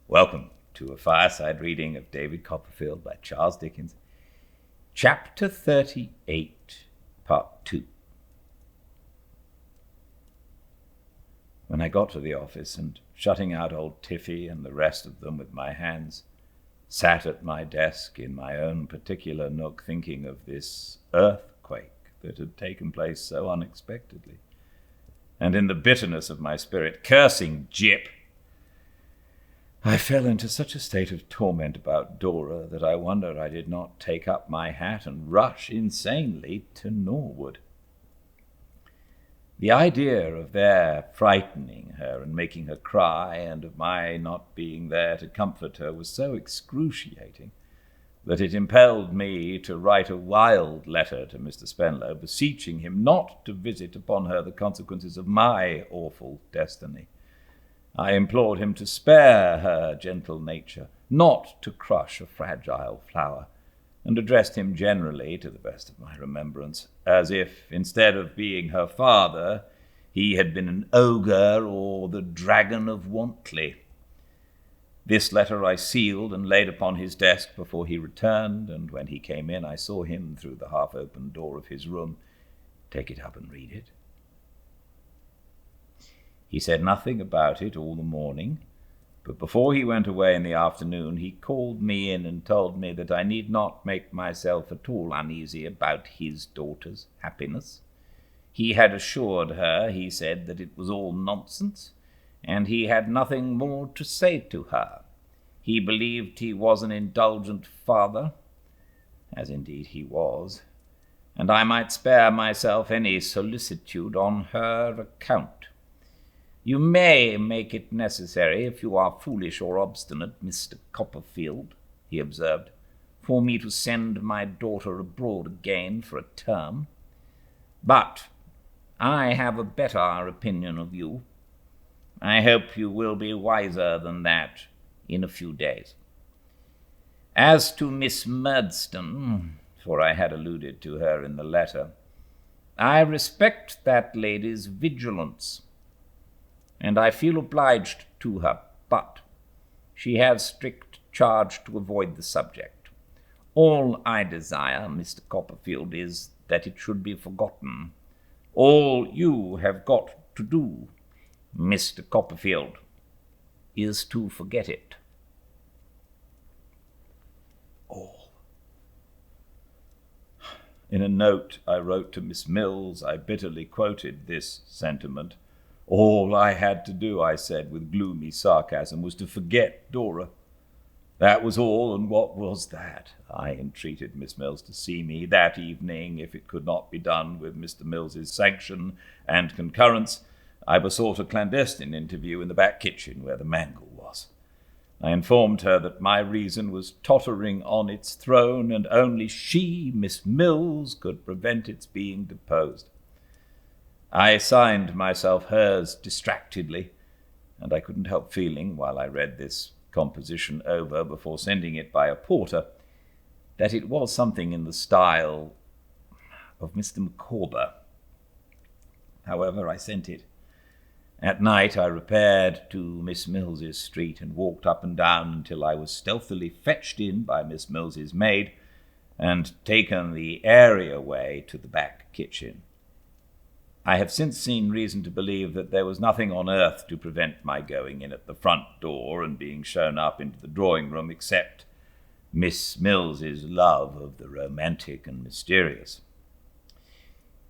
Welcome to a Fireside Reading of David Copperfield by Charles Dickens, Chapter 38, Part 2. When I got to the office and, shutting out old Tiffy and the rest of them with my hands, sat at my desk in my own particular nook thinking of this earthquake that had taken place so unexpectedly, and in the bitterness of my spirit cursing Jip, I fell into such a state of torment about Dora that I wonder I did not take up my hat and rush insanely to Norwood. The idea of their frightening her and making her cry, and of my not being there to comfort her, was so excruciating that it impelled me to write a wild letter to Mr. Spenlow, beseeching him not to visit upon her the consequences of my awful destiny. I implored him to spare her gentle nature, not to crush a fragile flower, and addressed him generally, to the best of my remembrance, as if, instead of being her father, he had been an ogre or the dragon of Wantley. This letter I sealed and laid upon his desk before he returned, and when he came in I saw him through the half-open door of his room. Take it up and read it. He said nothing about it all the morning, but before he went away in the afternoon he called me in and told me that I need not make myself at all uneasy about his daughter's happiness. He had assured her, he said, that it was all nonsense, and he had nothing more to say to her. He believed he was an indulgent father, as indeed he was, and I might spare myself any solicitude on her account. You may make it necessary, if you are foolish or obstinate, Mr. Copperfield, he observed, for me to send my daughter abroad again for a term. But I have a better opinion of you. I hope you will be wiser than that in a few days. As to Miss Murdstone, for I had alluded to her in the letter, I respect that lady's vigilance, and I feel obliged to her, but she has strict charge to avoid the subject. All I desire, Mr. Copperfield, is that it should be forgotten. All you have got to do, Mr. Copperfield, is to forget it. All. In a note I wrote to Miss Mills, I bitterly quoted this sentiment. All I had to do, I said with gloomy sarcasm, was to forget Dora. That was all, and what was that? I entreated Miss Mills to see me that evening, if it could not be done with Mr. Mills's sanction and concurrence. I besought a clandestine interview in the back kitchen where the mangle was. I informed her that my reason was tottering on its throne, and only she, Miss Mills, could prevent its being deposed. I signed myself hers distractedly, and I couldn't help feeling, while I read this composition over before sending it by a porter, that it was something in the style of Mr. Micawber. However, I sent it. At night I repaired to Miss Mills's street and walked up and down until I was stealthily fetched in by Miss Mills's maid and taken the area way to the back kitchen. I have since seen reason to believe that there was nothing on earth to prevent my going in at the front door and being shown up into the drawing-room except Miss Mills's love of the romantic and mysterious.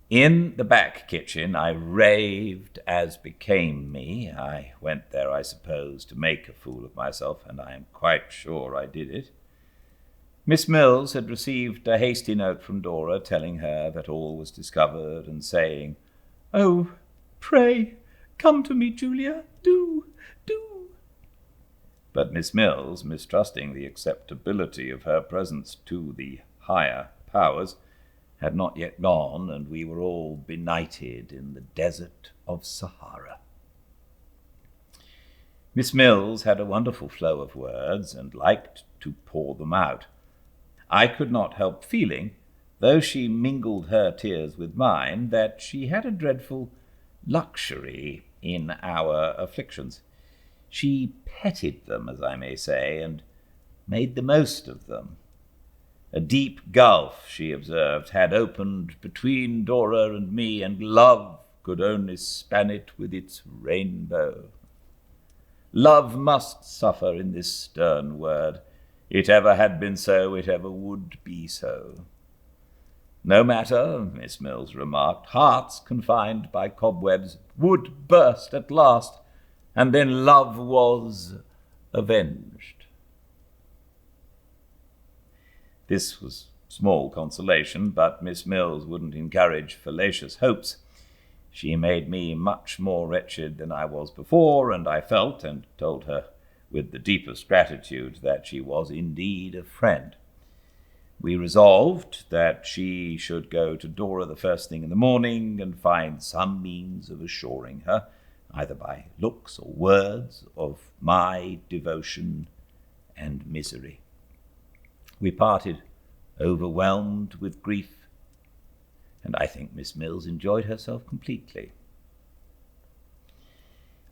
In the back kitchen I raved as became me. I went there, I suppose, to make a fool of myself, and I am quite sure I did it. Miss Mills had received a hasty note from Dora telling her that all was discovered and saying, "Oh, pray, come to me, Julia, do. But Miss Mills, mistrusting the acceptability of her presence to the higher powers, had not yet gone, and we were all benighted in the desert of Sahara. Miss Mills had a wonderful flow of words, and liked to pour them out. I could not help feeling, though she mingled her tears with mine, that she had a dreadful luxury in our afflictions. She petted them, as I may say, and made the most of them. A deep gulf, she observed, had opened between Dora and me, and love could only span it with its rainbow. Love must suffer in this stern word. It ever had been so, it ever would be so. No matter, Miss Mills remarked, hearts confined by cobwebs would burst at last, and then love was avenged. This was small consolation, but Miss Mills wouldn't encourage fallacious hopes. She made me much more wretched than I was before, and I felt, and told her with the deepest gratitude, that she was indeed a friend. We resolved that she should go to Dora the first thing in the morning and find some means of assuring her, either by looks or words, of my devotion and misery. We parted overwhelmed with grief, and I think Miss Mills enjoyed herself completely.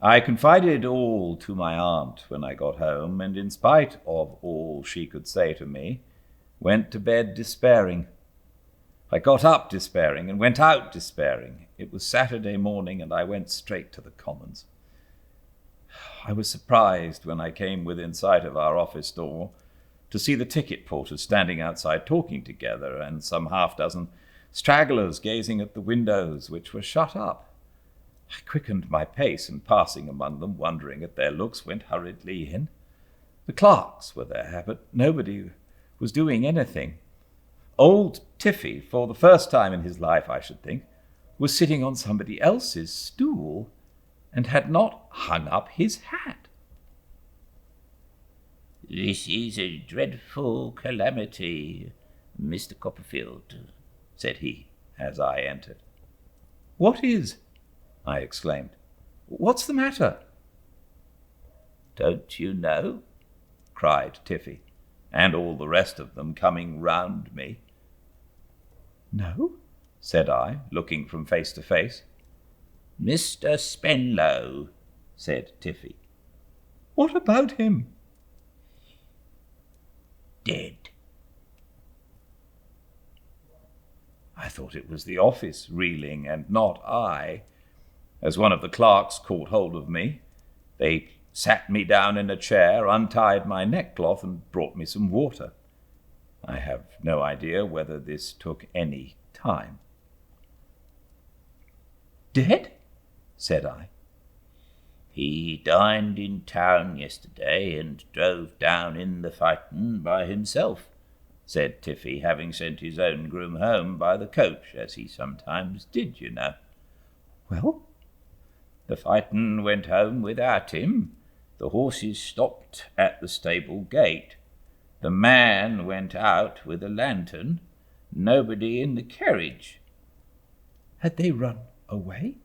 I confided all to my aunt when I got home, and in spite of all she could say to me, went to bed despairing. I got up despairing and went out despairing. It was Saturday morning, and I went straight to the Commons. I was surprised when I came within sight of our office door to see the ticket porters standing outside talking together, and some half-dozen stragglers gazing at the windows, which were shut up. I quickened my pace, and passing among them, wondering at their looks, went hurriedly in. The clerks were there, but nobody was doing anything. Old Tiffy, for the first time in his life, I should think, was sitting on somebody else's stool, and had not hung up his hat. "This is a dreadful calamity, Mr. Copperfield," said he, as I entered. "What is?" I exclaimed. "What's the matter?" "Don't you know?" cried Tiffy, and all the rest of them coming round me. "No," said I, looking from face to face. "Mr. Spenlow," said Tiffy. "What about him?" "Dead." I thought it was the office reeling, and not I. As one of the clerks caught hold of me, they sat me down in a chair, untied my neckcloth, and brought me some water. I have no idea whether this took any time. "Dead?" said I. "He dined in town yesterday, and drove down in the phaeton by himself," said Tiffy, having sent his own groom home by the coach, as he sometimes did, you know. "Well?" "The phaeton went home without him. The horses stopped at the stable gate. The man went out with a lantern. Nobody in the carriage." "Had they run away?"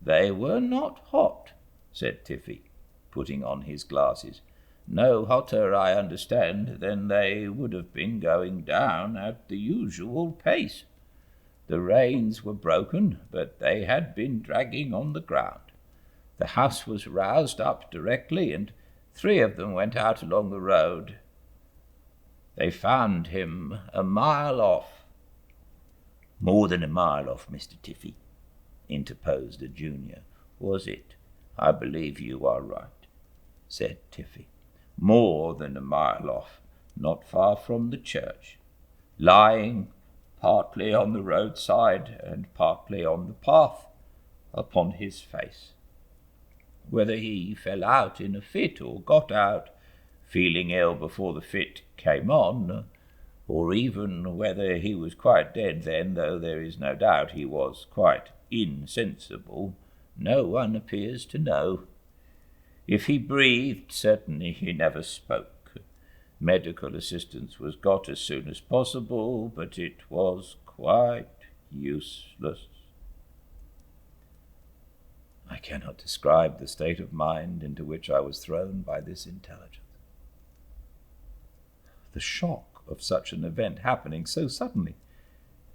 "They were not hot," said Tiffy, putting on his glasses. "No hotter, I understand, than they would have been going down at the usual pace. The reins were broken, but they had been dragging on the ground. The house was roused up directly, and 3 of them went out along the road. They found him a mile off." "More than a mile off, Mr. Tiffy," interposed a junior. "Was it? I believe you are right," said Tiffy. "More than a mile off, not far from the church, lying partly on the roadside and partly on the path, upon his face. Whether he fell out in a fit or got out, feeling ill before the fit came on, or even whether he was quite dead then, though there is no doubt he was quite insensible, no one appears to know. If he breathed, certainly he never spoke. Medical assistance was got as soon as possible, but it was quite useless." I cannot describe the state of mind into which I was thrown by this intelligence. The shock of such an event happening so suddenly,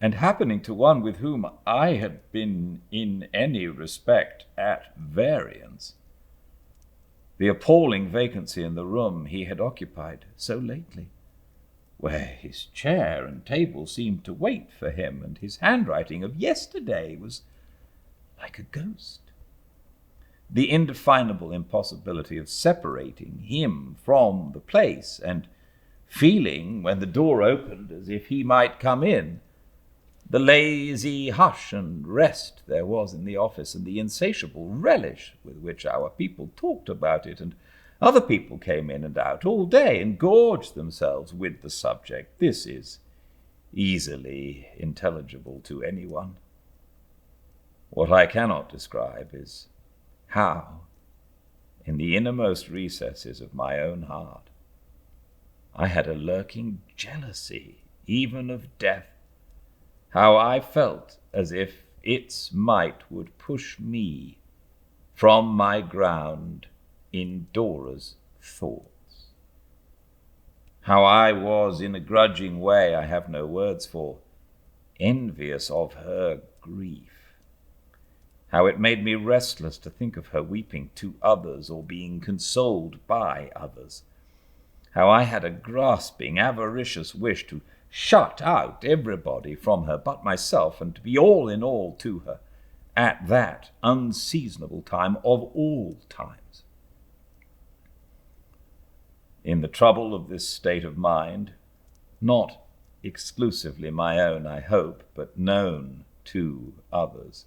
and happening to one with whom I had been in any respect at variance. the appalling vacancy in the room he had occupied so lately, where his chair and table seemed to wait for him, and his handwriting of yesterday was like a ghost. The indefinable impossibility of separating him from the place, and feeling, when the door opened, as if he might come in, the lazy hush and rest there was in the office, and the insatiable relish with which our people talked about it, and other people came in and out all day and gorged themselves with the subject. This is easily intelligible to anyone. What I cannot describe is how, in the innermost recesses of my own heart, I had a lurking jealousy even of death, how I felt as if its might would push me from my ground in Dora's thoughts, how I was, in a grudging way I have no words for, envious of her grief, how it made me restless to think of her weeping to others or being consoled by others, how I had a grasping, avaricious wish to shut out everybody from her but myself, and to be all in all to her at that unseasonable time of all times. In the trouble of this state of mind, not exclusively my own, I hope, but known to others,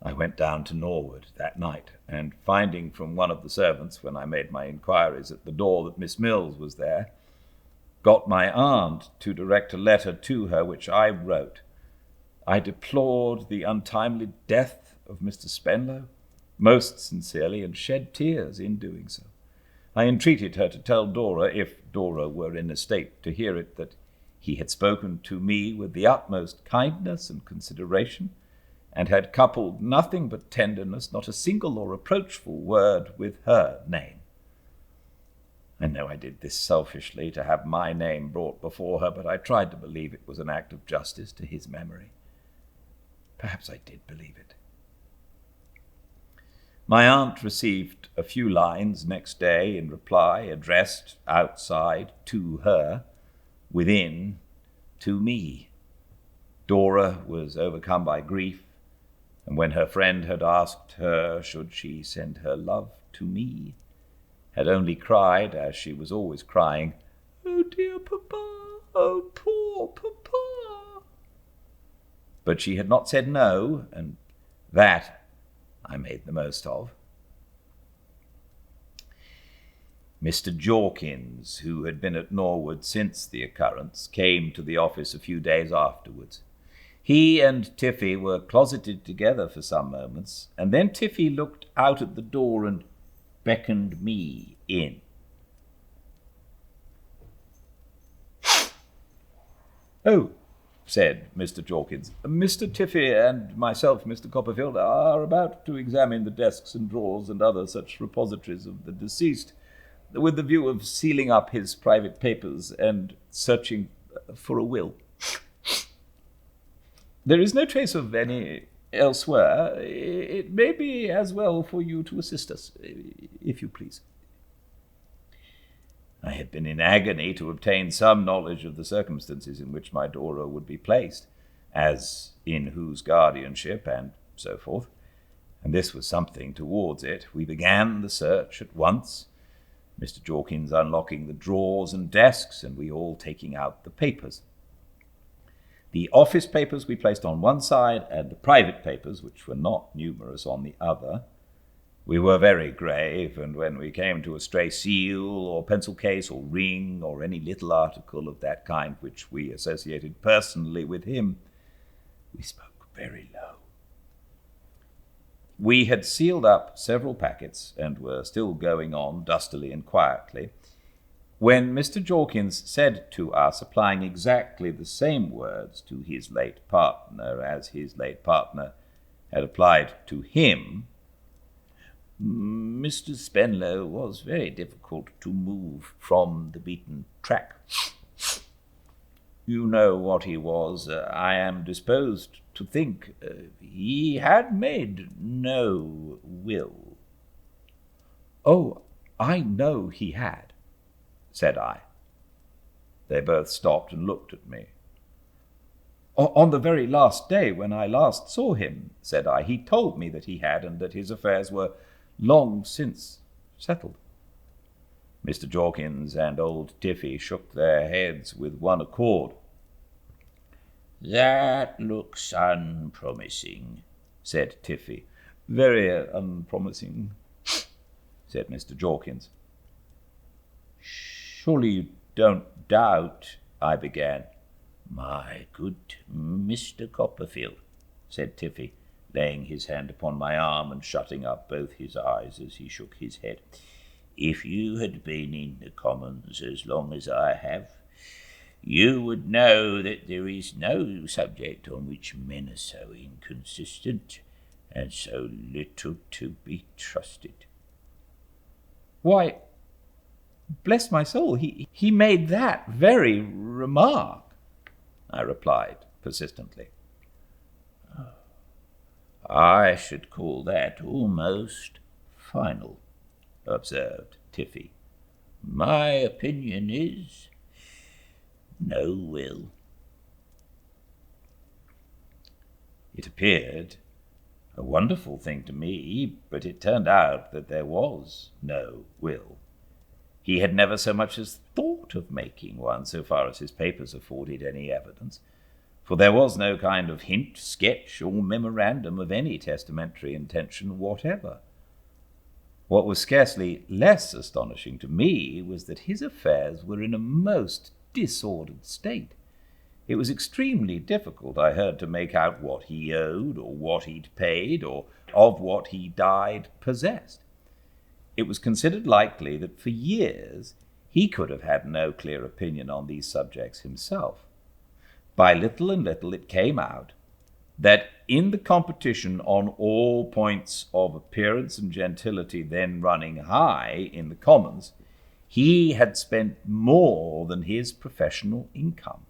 I went down to Norwood that night, and finding from one of the servants, when I made my inquiries at the door, that Miss Mills was there, got my aunt to direct a letter to her, which I wrote. I deplored the untimely death of Mr. Spenlow most sincerely, and shed tears in doing so. I entreated her to tell Dora, if Dora were in a state to hear it, that he had spoken to me with the utmost kindness and consideration, and had coupled nothing but tenderness, not a single or reproachful word, with her name. I know I did this selfishly to have my name brought before her, but I tried to believe it was an act of justice to his memory. Perhaps I did believe it. My aunt received a few lines next day in reply, addressed outside to her, within to me. Dora was overcome by grief, and when her friend had asked her should she send her love to me, had only cried, as she was always crying, "Oh, dear papa, oh, poor papa." But she had not said no, and that I made the most of. Mr. Jawkins, who had been at Norwood since the occurrence, came to the office a few days afterwards. He and Tiffy were closeted together for some moments, and then Tiffy looked out at the door and beckoned me in. "Oh," said Mr. Jawkins, "Mr. Tiffy and myself, Mr. Copperfield, are about to examine the desks and drawers and other such repositories of the deceased, with the view of sealing up his private papers and searching for a will. There is no trace of any elsewhere. It may be as well for you to assist us, if you please." I had been in agony to obtain some knowledge of the circumstances in which my Dora would be placed, as in whose guardianship, and so forth, and this was something towards it. We began the search at once, Mr. Jawkins unlocking the drawers and desks, and we all taking out the papers. The office papers we placed on one side, and the private papers, which were not numerous, on the other. We were very grave, and when we came to a stray seal or pencil case or ring or any little article of that kind which we associated personally with him, we spoke very low. We had sealed up several packets and were still going on dustily and quietly, when Mr. Jawkins said to us, applying exactly the same words to his late partner as his late partner had applied to him, "Mr. Spenlow was very difficult to move from the beaten track. You know what he was. I am disposed to think he had made no will." "Oh, I know he had," said I. They both stopped and looked at me. "On the very last day when I last saw him," said I, "he told me that he had, and that his affairs were long since settled." Mr. Jawkins and old Tiffy shook their heads with one accord. "That looks unpromising," said Tiffy. "Very unpromising," said Mr. Jawkins. "Surely you don't doubt—" I began. "My good Mr. Copperfield," said Tiffy, laying his hand upon my arm and shutting up both his eyes as he shook his head, "if you had been in the Commons as long as I have, you would know that there is no subject on which men are so inconsistent and so little to be trusted." "Why, bless my soul, he made that very remark," I replied persistently. "I should call that almost final," observed Tiffy. "My opinion is no will." It appeared a wonderful thing to me, but it turned out that there was no will. He had never so much as thought of making one, so far as his papers afforded any evidence, for there was no kind of hint, sketch, or memorandum of any testamentary intention whatever. What was scarcely less astonishing to me was that his affairs were in a most disordered state. It was extremely difficult, I heard, to make out what he owed, or what he'd paid, or of what he died possessed. It was considered likely that for years he could have had no clear opinion on these subjects himself. By little and little it came out that in the competition on all points of appearance and gentility then running high in the Commons, he had spent more than his professional income,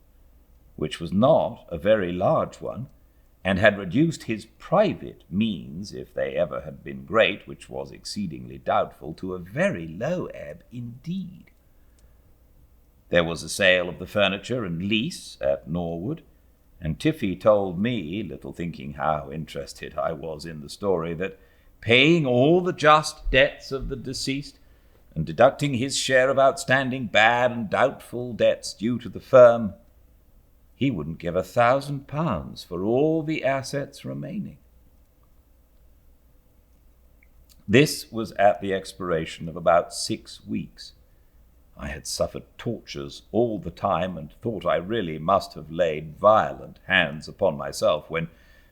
which was not a very large one, and had reduced his private means, if they ever had been great, which was exceedingly doubtful, to a very low ebb indeed. There was a sale of the furniture and lease at Norwood, and Tiffy told me, little thinking how interested I was in the story, that paying all the just debts of the deceased, and deducting his share of outstanding bad and doubtful debts due to the firm, he wouldn't give £1,000 for all the assets remaining. This was at the expiration of about 6 weeks. I had suffered tortures all the time, and thought I really must have laid violent hands upon myself, when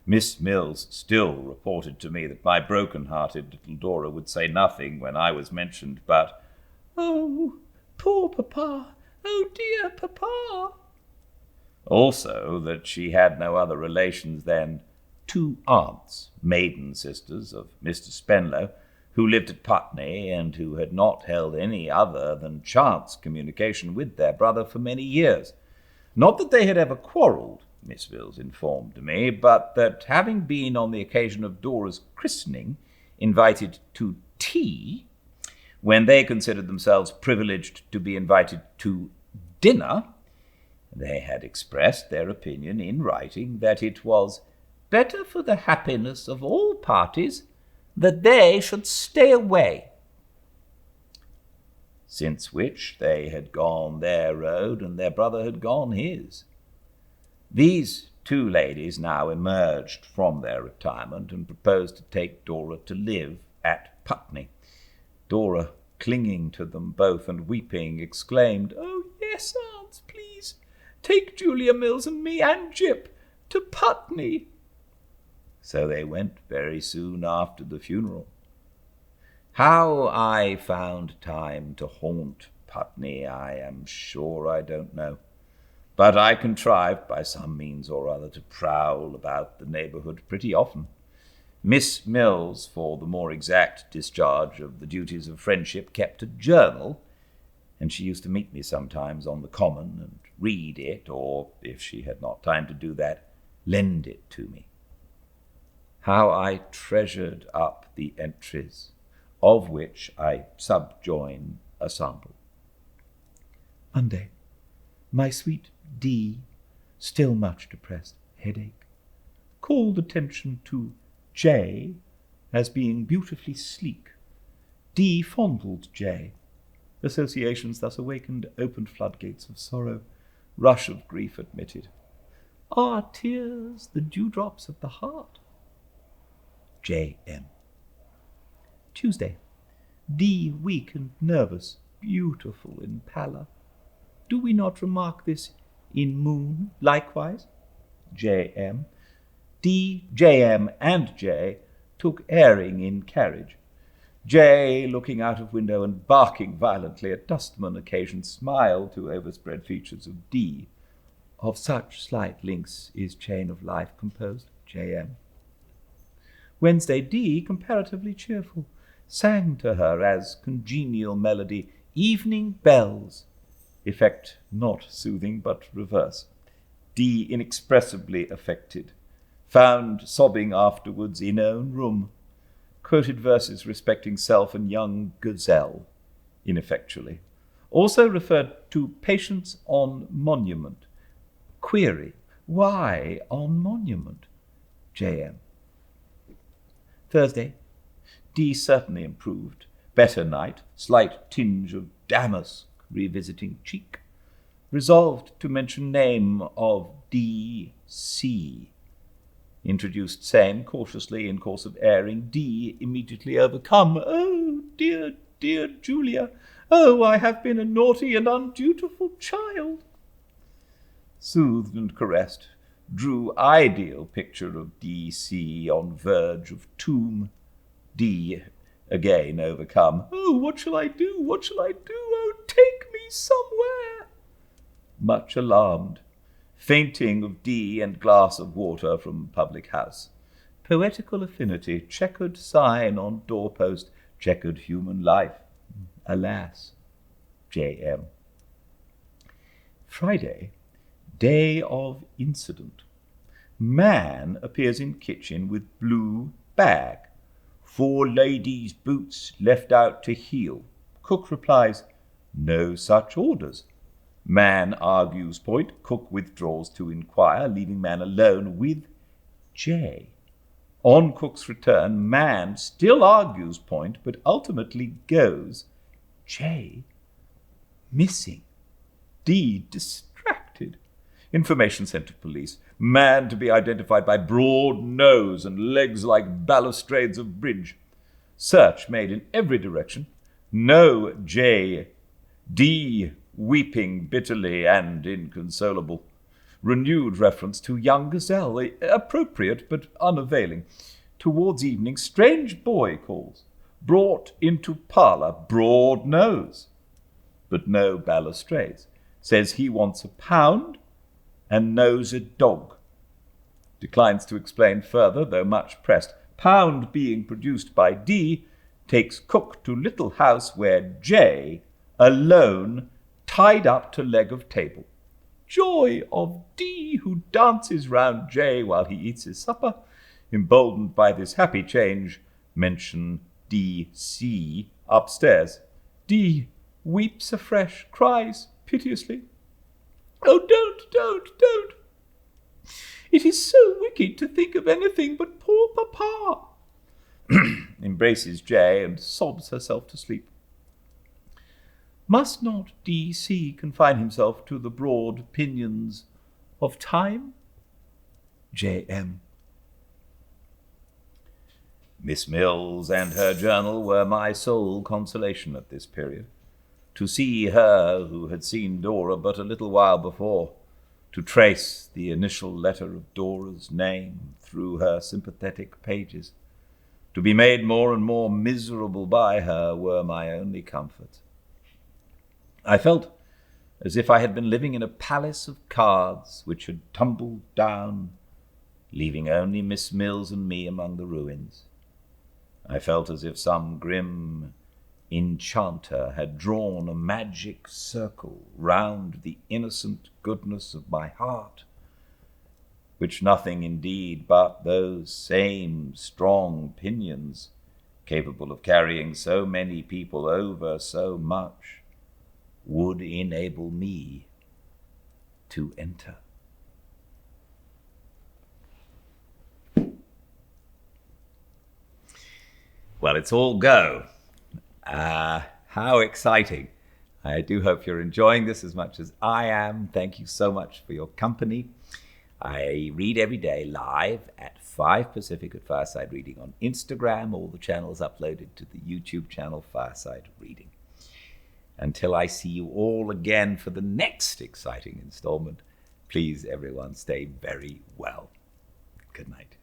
Miss Mills still reported to me that my broken-hearted little Dora would say nothing when I was mentioned, but, "Oh, poor papa! Oh, dear papa!" Also that she had no other relations than 2 aunts, maiden sisters of Mr. Spenlow, who lived at Putney, and who had not held any other than chance communication with their brother for many years. Not that they had ever quarrelled, Miss Mills informed me, but that, having been on the occasion of Dora's christening invited to tea, when they considered themselves privileged to be invited to dinner, they had expressed their opinion in writing that it was better for the happiness of all parties that they should stay away. Since which they had gone their road, and their brother had gone his. These 2 ladies now emerged from their retirement, and proposed to take Dora to live at Putney. Dora, clinging to them both and weeping, exclaimed, "Oh, yes, aunts, please, take Julia Mills and me and Jip to Putney." So they went very soon after the funeral. How I found time to haunt Putney, I am sure I don't know, but I contrived by some means or other to prowl about the neighbourhood pretty often. Miss Mills, for the more exact discharge of the duties of friendship, kept a journal, and she used to meet me sometimes on the common and read it, or, if she had not time to do that, lend it to me. How I treasured up the entries! of which I subjoin a sample. Monday. My sweet D, still much depressed, headache. Called attention to J as being beautifully sleek. D fondled J. Associations thus awakened opened floodgates of sorrow. Rush of grief admitted. Are tears the dewdrops of the heart? J.M. Tuesday. D weak and nervous, beautiful in pallor. Do we not remark this in moon likewise? J.M. D, J.M. and J took airing in carriage. J, looking out of window and barking violently at dustman, occasioned smile to overspread features of D. Of such slight links is chain of life composed. J.M. Wednesday. D, comparatively cheerful, sang to her as congenial melody, evening bells, effect not soothing but reverse. D, inexpressibly affected, found sobbing afterwards in own room, quoted verses respecting self and young gazelle, ineffectually. Also referred to patience on monument. Query, why on monument? J.M. Thursday. D certainly improved. Better night, slight tinge of damask revisiting cheek. Resolved to mention name of D.C. Introduced same cautiously in course of airing. D immediately overcome. Oh, dear, dear Julia. Oh, I have been a naughty and undutiful child. Soothed and caressed, drew ideal picture of D.C. on verge of tomb. D again overcome. Oh, what shall I do? What shall I do? Oh, take me somewhere. Much alarmed, fainting of D and glass of water from public house. Poetical affinity, checkered sign on doorpost, checkered human life. Alas. J.M. Friday, day of incident. Man appears in kitchen with blue bag. 4 ladies' boots left out to heel. Cook replies, no such orders. Man argues point. Cook withdraws to inquire, leaving man alone with J. On Cook's return, man still argues point, but ultimately goes. J missing. D distracted. Information sent to police. Man to be identified by broad nose and legs like balustrades of bridge. Search made in every direction. No J. D weeping bitterly and inconsolable. Renewed reference to young gazelle, appropriate but unavailing. Towards evening, strange boy calls. Brought into parlour, broad nose, but no balustrades. Says he wants £1 and knows a dog. Declines to explain further, though much pressed. Pound being produced by D, takes Cook to little house where J, alone, tied up to leg of table. Joy of D, who dances round J while he eats his supper. Emboldened by this happy change, mention D.C. upstairs. D weeps afresh, cries piteously, oh, don't. It is so wicked to think of anything but poor papa. Embraces J and sobs herself to sleep. Must not D.C. confine himself to the broad pinions of time? J.M. Miss Mills and her journal were my sole consolation at this period. To see her who had seen Dora but a little while before, to trace the initial letter of Dora's name through her sympathetic pages, to be made more and more miserable by her were my only comfort. I felt as if I had been living in a palace of cards which had tumbled down, leaving only Miss Mills and me among the ruins. I felt as if some grim enchanter had drawn a magic circle round the innocent goodness of my heart, which nothing indeed but those same strong pinions capable of carrying so many people over so much, would enable me to enter. Well, it's all go. How exciting. I do hope you're enjoying this as much as I am. Thank you so much for your company. I read every day live at 5 Pacific at Fireside Reading on Instagram. All the channels uploaded to the YouTube channel Fireside Reading. Until I see you all again for the next exciting installment, please everyone stay very well. Good night.